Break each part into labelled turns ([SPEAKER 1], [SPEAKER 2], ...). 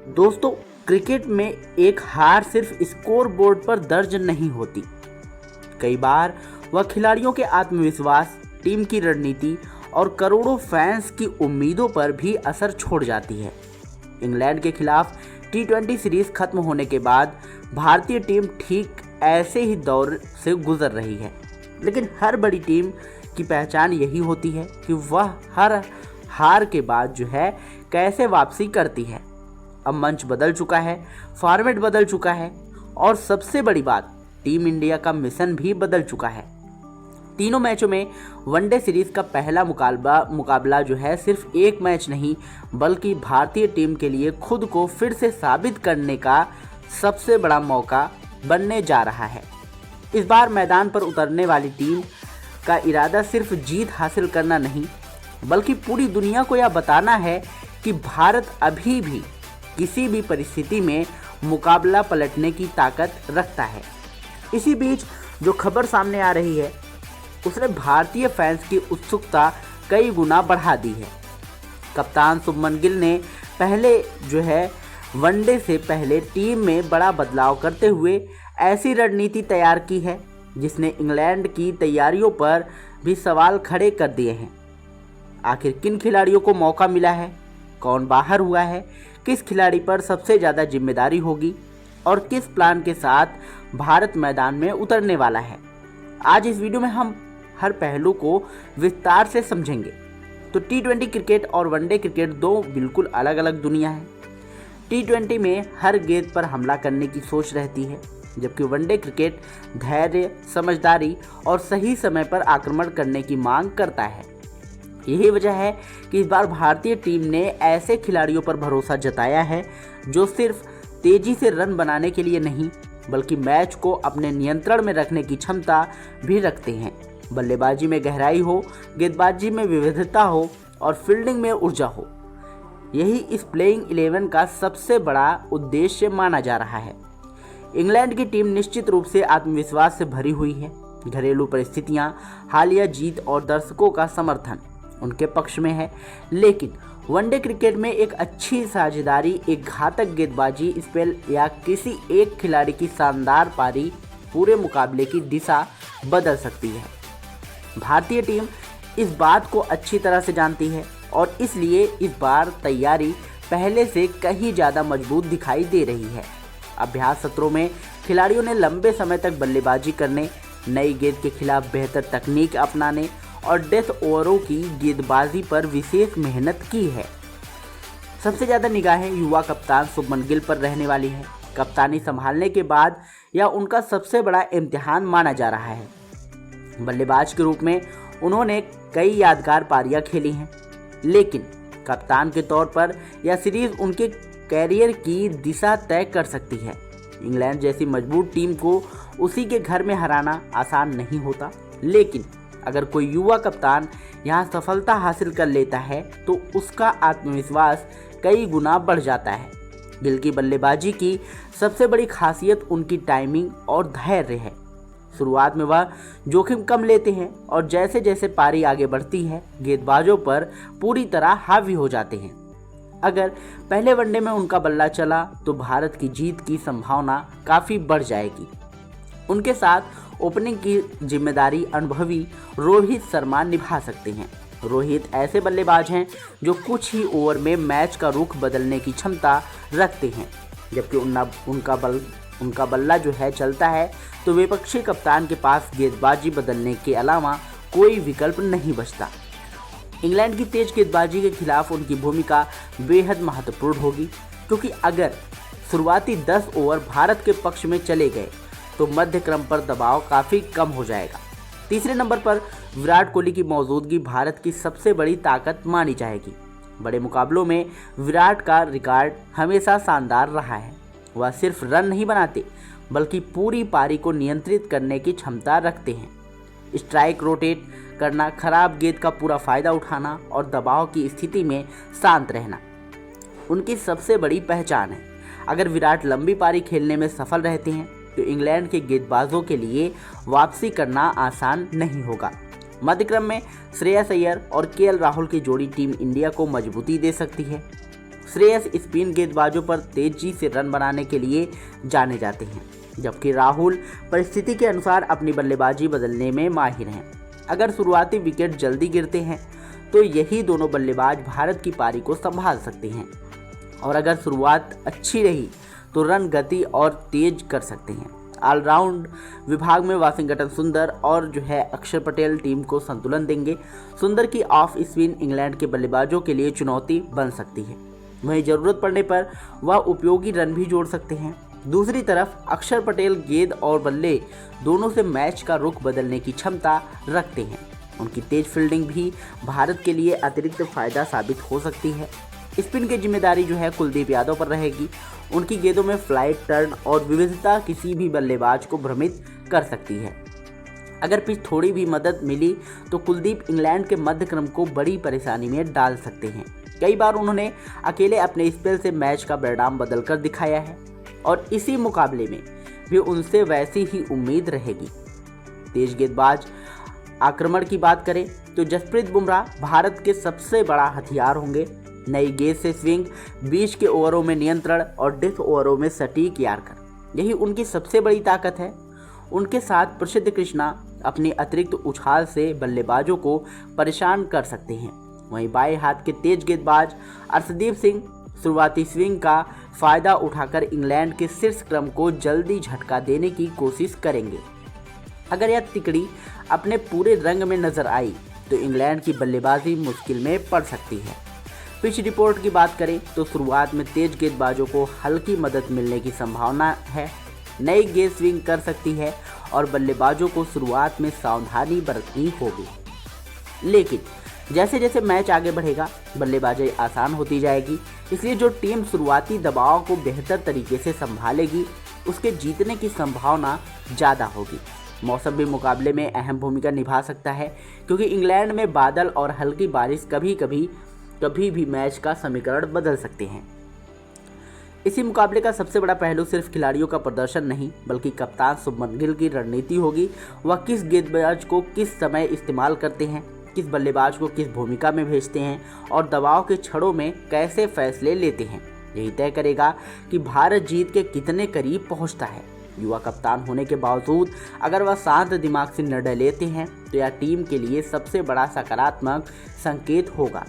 [SPEAKER 1] दोस्तों, क्रिकेट में एक हार सिर्फ स्कोर बोर्ड पर दर्ज नहीं होती। कई बार वह खिलाड़ियों के आत्मविश्वास, टीम की रणनीति और करोड़ों फैंस की उम्मीदों पर भी असर छोड़ जाती है। इंग्लैंड के खिलाफ T20 सीरीज खत्म होने के बाद भारतीय टीम ठीक ऐसे ही दौर से गुजर रही है, लेकिन हर बड़ी टीम की पहचान यही होती है कि वह हर हार के बाद कैसे वापसी करती है। अब मंच बदल चुका है, फॉर्मेट बदल चुका है और सबसे बड़ी बात, टीम इंडिया का मिशन भी बदल चुका है। तीनों मैचों में वनडे सीरीज का पहला मुकाबला सिर्फ एक मैच नहीं, बल्कि भारतीय टीम के लिए खुद को फिर से साबित करने का सबसे बड़ा मौका बनने जा रहा है। इस बार मैदान पर उतरने वाली टीम का इरादा सिर्फ जीत हासिल करना नहीं, बल्कि पूरी दुनिया को यह बताना है कि भारत अभी भी किसी भी परिस्थिति में मुकाबला पलटने की ताकत रखता है। इसी बीच जो खबर सामने आ रही है, उसने भारतीय फैंस की उत्सुकता कई गुना बढ़ा दी है। कप्तान शुभमन गिल ने पहले वनडे से पहले टीम में बड़ा बदलाव करते हुए ऐसी रणनीति तैयार की है जिसने इंग्लैंड की तैयारियों पर भी सवाल खड़े कर दिए हैं। आखिर किन खिलाड़ियों को मौका मिला है, कौन बाहर हुआ है, किस खिलाड़ी पर सबसे ज़्यादा जिम्मेदारी होगी और किस प्लान के साथ भारत मैदान में उतरने वाला है। आज इस वीडियो में हम हर पहलू को विस्तार से समझेंगे। तो T20 क्रिकेट और वनडे क्रिकेट दो बिल्कुल अलग अलग दुनिया है। T20 में हर गेंद पर हमला करने की सोच रहती है, जबकि वनडे क्रिकेट धैर्य, समझदारी और सही समय पर आक्रमण करने की मांग करता है। यही वजह है कि इस बार भारतीय टीम ने ऐसे खिलाड़ियों पर भरोसा जताया है जो सिर्फ तेजी से रन बनाने के लिए नहीं, बल्कि मैच को अपने नियंत्रण में रखने की क्षमता भी रखते हैं। बल्लेबाजी में गहराई हो, गेंदबाजी में विविधता हो और फील्डिंग में ऊर्जा हो, यही इस प्लेइंग 11 का सबसे बड़ा उद्देश्य माना जा रहा है। इंग्लैंड की टीम निश्चित रूप से आत्मविश्वास से भरी हुई है। घरेलू परिस्थितियां, हालिया जीत और दर्शकों का समर्थन उनके पक्ष में है, लेकिन वनडे क्रिकेट में एक अच्छी साझेदारी, एक घातक गेंदबाजी स्पेल या किसी एक खिलाड़ी की शानदार पारी पूरे मुकाबले की दिशा बदल सकती है। भारतीय टीम इस बात को अच्छी तरह से जानती है और इसलिए इस बार तैयारी पहले से कहीं ज़्यादा मजबूत दिखाई दे रही है। अभ्यास सत्रों में खिलाड़ियों ने लंबे समय तक बल्लेबाजी करने, नई गेंद के खिलाफ बेहतर तकनीक अपनाने और डेथ ओवरों की गेंदबाजी पर विशेष मेहनत की है। सबसे ज़्यादा निगाहें युवा कप्तान शुभमन गिल पर रहने वाली है। कप्तानी संभालने के बाद यह उनका सबसे बड़ा इम्तिहान माना जा रहा है। बल्लेबाज के रूप में उन्होंने कई यादगार पारियां खेली हैं, लेकिन कप्तान के तौर पर यह सीरीज उनके कैरियर की दिशा तय कर सकती है। इंग्लैंड जैसी मजबूत टीम को उसी के घर में हराना आसान नहीं होता, लेकिन अगर कोई युवा कप्तान यहाँ सफलता हासिल कर लेता है तो उसका आत्मविश्वास कई गुना बढ़ जाता है। गिल की बल्लेबाजी की सबसे बड़ी खासियत उनकी टाइमिंग और धैर्य है। शुरुआत में वह जोखिम कम लेते हैं और जैसे जैसे पारी आगे बढ़ती है, गेंदबाजों पर पूरी तरह हावी हो जाते हैं। अगर पहले वनडे में उनका बल्ला चला तो भारत की जीत की संभावना काफ़ी बढ़ जाएगी। उनके साथ ओपनिंग की जिम्मेदारी अनुभवी रोहित शर्मा निभा सकते हैं। रोहित ऐसे बल्लेबाज हैं जो कुछ ही ओवर में मैच का रुख बदलने की क्षमता रखते हैं। जबकि उनका बल्ला चलता है तो विपक्षी कप्तान के पास गेंदबाजी बदलने के अलावा कोई विकल्प नहीं बचता। इंग्लैंड की तेज गेंदबाजी के खिलाफ उनकी भूमिका बेहद महत्वपूर्ण होगी, क्योंकि अगर शुरुआती 10 ओवर भारत के पक्ष में चले गए तो मध्य क्रम पर दबाव काफ़ी कम हो जाएगा। तीसरे नंबर पर विराट कोहली की मौजूदगी भारत की सबसे बड़ी ताकत मानी जाएगी। बड़े मुकाबलों में विराट का रिकॉर्ड हमेशा शानदार रहा है। वह सिर्फ रन नहीं बनाते, बल्कि पूरी पारी को नियंत्रित करने की क्षमता रखते हैं। स्ट्राइक रोटेट करना, खराब गेंद का पूरा फायदा उठाना और दबाव की स्थिति में शांत रहना उनकी सबसे बड़ी पहचान है। अगर विराट लंबी पारी खेलने में सफल रहते हैं तो इंग्लैंड के गेंदबाजों के लिए वापसी करना आसान नहीं होगा। मध्य क्रम में श्रेयस अय्यर और केएल राहुल की जोड़ी टीम इंडिया को मजबूती दे सकती है। श्रेयस स्पिन गेंदबाजों पर तेजी से रन बनाने के लिए जाने जाते हैं, जबकि राहुल परिस्थिति के अनुसार अपनी बल्लेबाजी बदलने में माहिर हैं। अगर शुरुआती विकेट जल्दी गिरते हैं तो यही दोनों बल्लेबाज भारत की पारी को संभाल सकते हैं, और अगर शुरुआत अच्छी रही तो रन गति और तेज कर सकते हैं। ऑलराउंड विभाग में वाशिंगटन सुंदर और अक्षर पटेल टीम को संतुलन देंगे। सुंदर की ऑफ स्पिन इंग्लैंड के बल्लेबाजों के लिए चुनौती बन सकती है, वहीं ज़रूरत पड़ने पर वह उपयोगी रन भी जोड़ सकते हैं। दूसरी तरफ अक्षर पटेल गेंद और बल्ले दोनों से मैच का रुख बदलने की क्षमता रखते हैं। उनकी तेज फील्डिंग भी भारत के लिए अतिरिक्त फायदा साबित हो सकती है। स्पिन की जिम्मेदारी कुलदीप यादव पर रहेगी। उनकी गेंदों में फ्लाइट, टर्न और विविधता किसी भी बल्लेबाज को भ्रमित कर सकती है। अगर पिच थोड़ी भी मदद मिली तो कुलदीप इंग्लैंड के मध्य क्रम को बड़ी परेशानी में डाल सकते हैं। कई बार उन्होंने अकेले अपने स्पेल से मैच का परिणाम बदलकर दिखाया है, और इसी मुकाबले में भी उनसे वैसी ही उम्मीद रहेगी। तेज गेंदबाज आक्रमण की बात करें तो जसप्रीत बुमराह भारत के सबसे बड़ा हथियार होंगे। नई गेंद से स्विंग, बीच के ओवरों में नियंत्रण और डेथ ओवरों में सटीक यार्कर, यही उनकी सबसे बड़ी ताकत है। उनके साथ प्रसिद्ध कृष्णा अपनी अतिरिक्त उछाल से बल्लेबाजों को परेशान कर सकते हैं। वहीं बाएं हाथ के तेज गेंदबाज अर्शदीप सिंह शुरुआती स्विंग का फायदा उठाकर इंग्लैंड के शीर्ष क्रम को जल्दी झटका देने की कोशिश करेंगे। अगर यह तिकड़ी अपने पूरे रंग में नजर आई तो इंग्लैंड की बल्लेबाजी मुश्किल में पड़ सकती है। पिच रिपोर्ट की बात करें तो शुरुआत में तेज गेंदबाजों को हल्की मदद मिलने की संभावना है। नई गेंद स्विंग कर सकती है और बल्लेबाजों को शुरुआत में सावधानी बरतनी होगी, लेकिन जैसे जैसे मैच आगे बढ़ेगा बल्लेबाजी आसान होती जाएगी। इसलिए जो टीम शुरुआती दबाव को बेहतर तरीके से संभालेगी उसके जीतने की संभावना ज़्यादा होगी। मौसम भी मुकाबले में अहम भूमिका निभा सकता है, क्योंकि इंग्लैंड में बादल और हल्की बारिश कभी भी मैच का समीकरण बदल सकते हैं। इसी मुकाबले का सबसे बड़ा पहलू सिर्फ खिलाड़ियों का प्रदर्शन नहीं, बल्कि कप्तान शुभमन गिल की रणनीति होगी। वह किस गेंदबाज को किस समय इस्तेमाल करते हैं, किस बल्लेबाज को किस भूमिका में भेजते हैं और दबाव के क्षणों में कैसे फैसले लेते हैं। यही तय करेगा कि भारत जीत के कितने करीब पहुंचता है। युवा कप्तान होने के बावजूद अगर वह शांत दिमाग से निर्णय लेते हैं तो यह टीम के लिए सबसे बड़ा सकारात्मक संकेत होगा।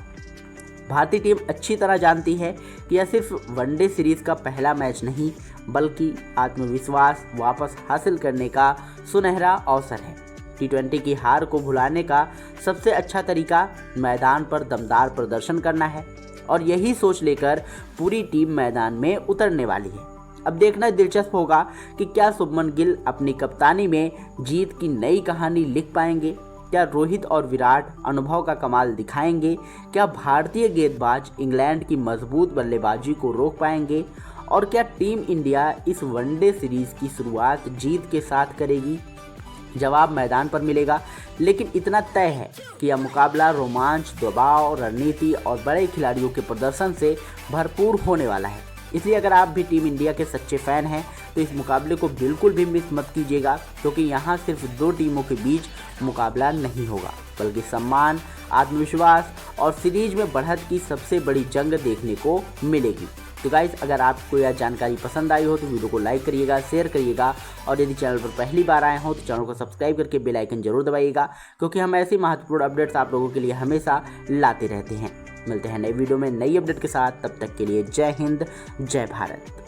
[SPEAKER 1] भारतीय टीम अच्छी तरह जानती है कि यह सिर्फ वनडे सीरीज का पहला मैच नहीं, बल्कि आत्मविश्वास वापस हासिल करने का सुनहरा अवसर है। T20 की हार को भुलाने का सबसे अच्छा तरीका मैदान पर दमदार प्रदर्शन करना है, और यही सोच लेकर पूरी टीम मैदान में उतरने वाली है। अब देखना दिलचस्प होगा कि क्या शुभमन गिल अपनी कप्तानी में जीत की नई कहानी लिख पाएंगे। क्या रोहित और विराट अनुभव का कमाल दिखाएंगे। क्या भारतीय गेंदबाज इंग्लैंड की मजबूत बल्लेबाजी को रोक पाएंगे, और क्या टीम इंडिया इस वनडे सीरीज की शुरुआत जीत के साथ करेगी। जवाब मैदान पर मिलेगा, लेकिन इतना तय है कि यह मुकाबला रोमांच, दबाव, रणनीति और बड़े खिलाड़ियों के प्रदर्शन से भरपूर होने वाला है। इसलिए अगर आप भी टीम इंडिया के सच्चे फैन हैं तो इस मुकाबले को बिल्कुल भी मिस मत कीजिएगा, क्योंकि यहाँ सिर्फ दो टीमों के बीच मुकाबला नहीं होगा, बल्कि सम्मान, आत्मविश्वास और सीरीज में बढ़त की सबसे बड़ी जंग देखने को मिलेगी। तो गाइस, अगर आपको यह जानकारी पसंद आई हो तो वीडियो को लाइक करिएगा, शेयर करिएगा, और यदि चैनल पर पहली बार आए हो तो चैनल को सब्सक्राइब करके बेल आइकन जरूर दबाइएगा, क्योंकि हम ऐसी महत्वपूर्ण अपडेट्स आप लोगों के लिए हमेशा लाते रहते हैं। मिलते हैं नई वीडियो में नई अपडेट के साथ, तब तक के लिए जय हिंद, जय भारत।